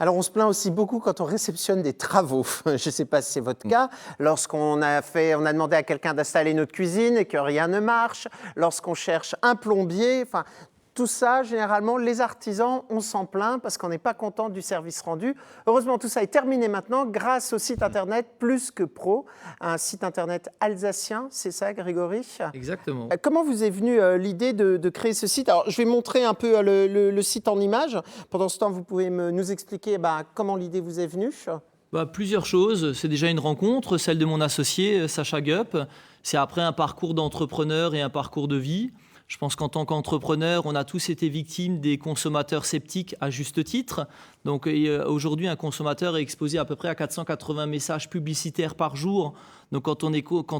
Alors, on se plaint aussi beaucoup quand on réceptionne des travaux. Je ne sais pas si c'est votre cas. Lorsqu'on a demandé à quelqu'un d'installer notre cuisine et que rien ne marche. Lorsqu'on cherche un plombier. Enfin, tout ça, généralement, les artisans, on s'en plaint parce qu'on n'est pas content du service rendu. Heureusement, tout ça est terminé maintenant grâce au site internet Plus que Pro, un site internet alsacien, c'est ça, Grégory? Exactement. Comment vous est venue l'idée de créer ce site? Alors, je vais montrer un peu le site en images. Pendant ce temps, vous pouvez nous expliquer comment l'idée vous est venue? Plusieurs choses. C'est déjà une rencontre, celle de mon associé, Sacha Gup. C'est après un parcours d'entrepreneur et un parcours de vie. Je pense qu'en tant qu'entrepreneur, on a tous été victimes des consommateurs sceptiques à juste titre. Donc aujourd'hui, un consommateur est exposé à peu près à 480 messages publicitaires par jour. Donc quand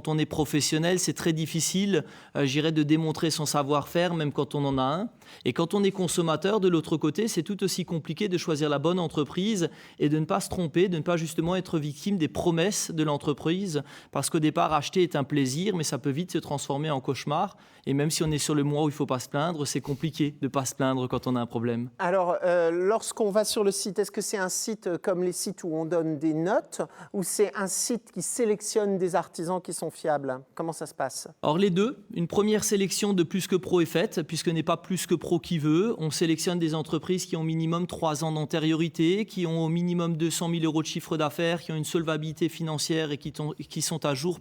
on est professionnel, c'est très difficile, de démontrer son savoir-faire, même quand on en a un. Et quand on est consommateur, de l'autre côté, c'est tout aussi compliqué de choisir la bonne entreprise et de ne pas se tromper, de ne pas justement être victime des promesses de l'entreprise. Parce qu'au départ, acheter est un plaisir, mais ça peut vite se transformer en cauchemar. Et même si on est sur le mois où il ne faut pas se plaindre, c'est compliqué de ne pas se plaindre quand on a un problème. Alors, lorsqu'on va sur le site, est-ce que c'est un site comme les sites où on donne des notes ou c'est un site qui sélectionne des artisans qui sont fiables? Comment ça se passe? Or les deux, une première sélection de Plus que Pro est faite, puisque n'est pas Plus que Pro qui veut. On sélectionne des entreprises qui ont au minimum 3 ans d'antériorité, qui ont au minimum 200 000 euros de chiffre d'affaires, qui ont une solvabilité financière et qui sont à jour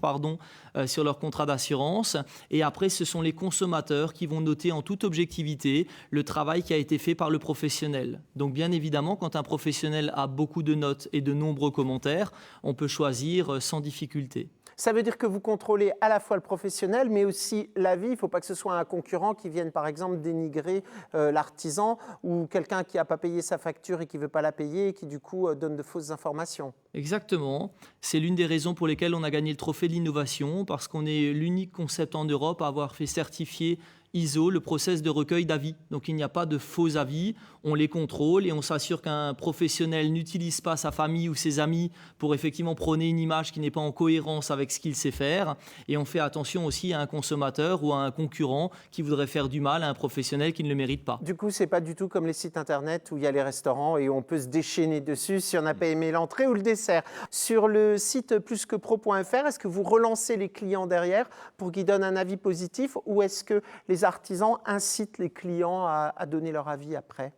sur leur contrat d'assurance. Et après, ce sont les consommateurs qui vont noter en toute objectivité le travail qui a été fait par le professionnel. Donc bien évidemment, quand un professionnel a beaucoup de notes et de nombreux commentaires, on peut choisir sans difficulté. Ça veut dire que vous contrôlez à la fois le professionnel, mais aussi la vie. Il ne faut pas que ce soit un concurrent qui vienne, par exemple, dénigrer l'artisan ou quelqu'un qui n'a pas payé sa facture et qui ne veut pas la payer et qui, du coup, donne de fausses informations. Exactement. C'est l'une des raisons pour lesquelles on a gagné le trophée de l'innovation, parce qu'on est l'unique concept en Europe à avoir fait certifier ISO, le process de recueil d'avis. Donc il n'y a pas de faux avis, on les contrôle et on s'assure qu'un professionnel n'utilise pas sa famille ou ses amis pour effectivement prôner une image qui n'est pas en cohérence avec ce qu'il sait faire. Et on fait attention aussi à un consommateur ou à un concurrent qui voudrait faire du mal à un professionnel qui ne le mérite pas. Du coup, ce n'est pas du tout comme les sites internet où il y a les restaurants et on peut se déchaîner dessus si on n'a pas aimé l'entrée ou le dessert. Sur le site plusquepro.fr, est-ce que vous relancez les clients derrière pour qu'ils donnent un avis positif ou est-ce que les artisans incitent les clients à donner leur avis après?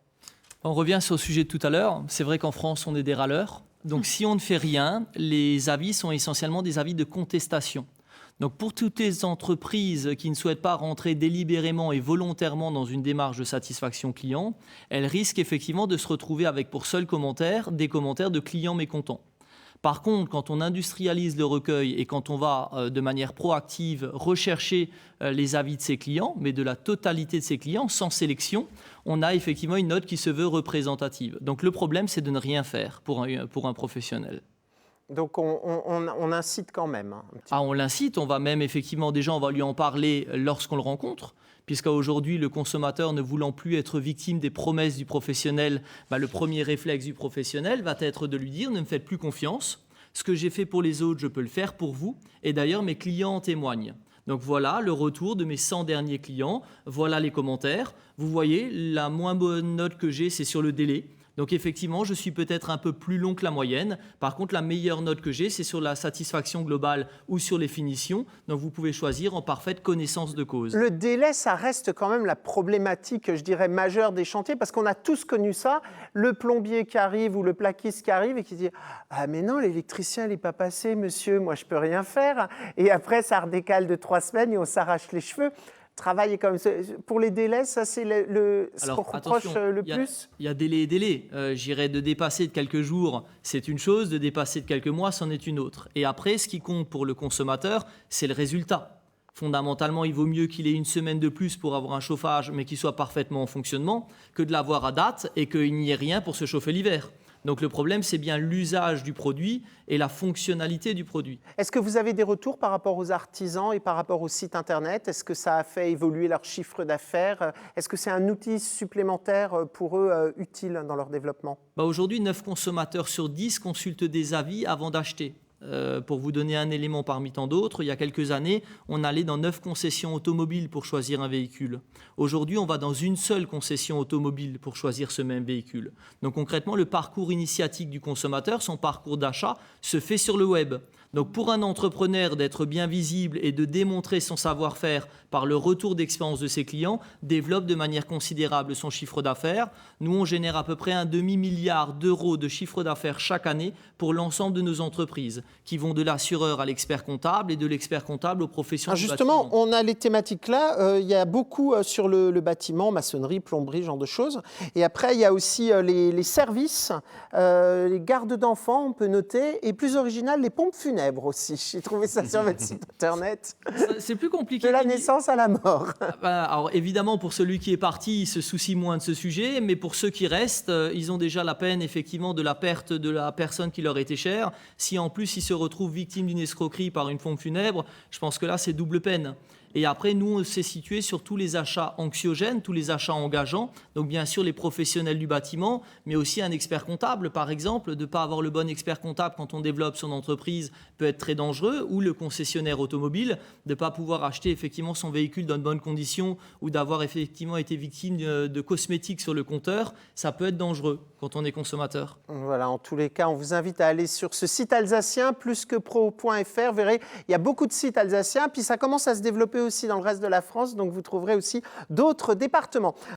On revient sur le sujet de tout à l'heure. C'est vrai qu'en France, on est des râleurs. Donc si on ne fait rien, les avis sont essentiellement des avis de contestation. Donc pour toutes les entreprises qui ne souhaitent pas rentrer délibérément et volontairement dans une démarche de satisfaction client, elles risquent effectivement de se retrouver avec pour seul commentaire des commentaires de clients mécontents. Par contre, quand on industrialise le recueil et quand on va de manière proactive rechercher les avis de ses clients, mais de la totalité de ses clients, sans sélection, on a effectivement une note qui se veut représentative. Donc le problème, c'est de ne rien faire pour un professionnel. Donc on incite quand même. On l'incite, on va même effectivement, déjà on va lui en parler lorsqu'on le rencontre, puisqu'aujourd'hui le consommateur ne voulant plus être victime des promesses du professionnel, le premier réflexe du professionnel va être de lui dire ne me faites plus confiance, ce que j'ai fait pour les autres je peux le faire pour vous, et d'ailleurs mes clients en témoignent. Donc voilà le retour de mes 100 derniers clients, voilà les commentaires. Vous voyez, la moins bonne note que j'ai, c'est sur le délai. Donc effectivement, je suis peut-être un peu plus long que la moyenne. Par contre, la meilleure note que j'ai, c'est sur la satisfaction globale ou sur les finitions. Donc vous pouvez choisir en parfaite connaissance de cause. Le délai, ça reste quand même la problématique, je dirais, majeure des chantiers, parce qu'on a tous connu ça. Le plombier qui arrive ou le plaquiste qui arrive et qui dit « Ah mais non, l'électricien, il n'est pas passé, monsieur, moi je ne peux rien faire. » Et après, ça redécale de 3 semaines et on s'arrache les cheveux. Travailler comme ça. Pour les délais, ça c'est ce qu'on reproche le plus. Il y a délai et délai. J'irais de dépasser de quelques jours, c'est une chose, de dépasser de quelques mois, c'en est une autre. Et après, ce qui compte pour le consommateur, c'est le résultat. Fondamentalement, il vaut mieux qu'il ait une semaine de plus pour avoir un chauffage, mais qu'il soit parfaitement en fonctionnement, que de l'avoir à date et qu'il n'y ait rien pour se chauffer l'hiver. Donc le problème, c'est bien l'usage du produit et la fonctionnalité du produit. Est-ce que vous avez des retours par rapport aux artisans et par rapport au site internet? Est-ce que ça a fait évoluer leur chiffre d'affaires? Est-ce que c'est un outil supplémentaire pour eux utile dans leur développement? Aujourd'hui, 9 consommateurs sur 10 consultent des avis avant d'acheter. Pour vous donner un élément parmi tant d'autres, il y a quelques années, on allait dans 9 concessions automobiles pour choisir un véhicule. Aujourd'hui, on va dans une seule concession automobile pour choisir ce même véhicule. Donc concrètement, le parcours initiatique du consommateur, son parcours d'achat, se fait sur le web. Donc pour un entrepreneur d'être bien visible et de démontrer son savoir-faire par le retour d'expérience de ses clients, développe de manière considérable son chiffre d'affaires. Nous, on génère à peu près un demi-milliard d'euros de chiffre d'affaires chaque année pour l'ensemble de nos entreprises, qui vont de l'assureur à l'expert comptable et de l'expert comptable aux professions du justement, bâtiment. on a les thématiques là. Il y a beaucoup sur le bâtiment, maçonnerie, plomberie, genre de choses. Et après, il y a aussi les services, les gardes d'enfants, on peut noter. Et plus original, les pompes funèbres aussi. J'ai trouvé ça sur votre site internet. C'est plus compliqué. De la naissance à la mort. Alors évidemment, pour celui qui est parti, il se soucie moins de ce sujet, mais pour ceux qui restent, ils ont déjà la peine effectivement de la perte de la personne qui leur était chère. Si en plus ils se retrouvent victimes d'une escroquerie par une pompe funèbre, je pense que là c'est double peine. Et après, nous, on s'est situé sur tous les achats anxiogènes, tous les achats engageants. Donc, bien sûr, les professionnels du bâtiment, mais aussi un expert comptable, par exemple. De ne pas avoir le bon expert comptable quand on développe son entreprise peut être très dangereux. Ou le concessionnaire automobile, de ne pas pouvoir acheter effectivement son véhicule dans de bonnes conditions ou d'avoir effectivement été victime de cosmétiques sur le compteur. Ça peut être dangereux quand on est consommateur. Voilà, en tous les cas, on vous invite à aller sur ce site alsacien, plusquepro.fr. Vous verrez, il y a beaucoup de sites alsaciens. Puis ça commence à se développer aussi dans le reste de la France, donc vous trouverez aussi d'autres départements.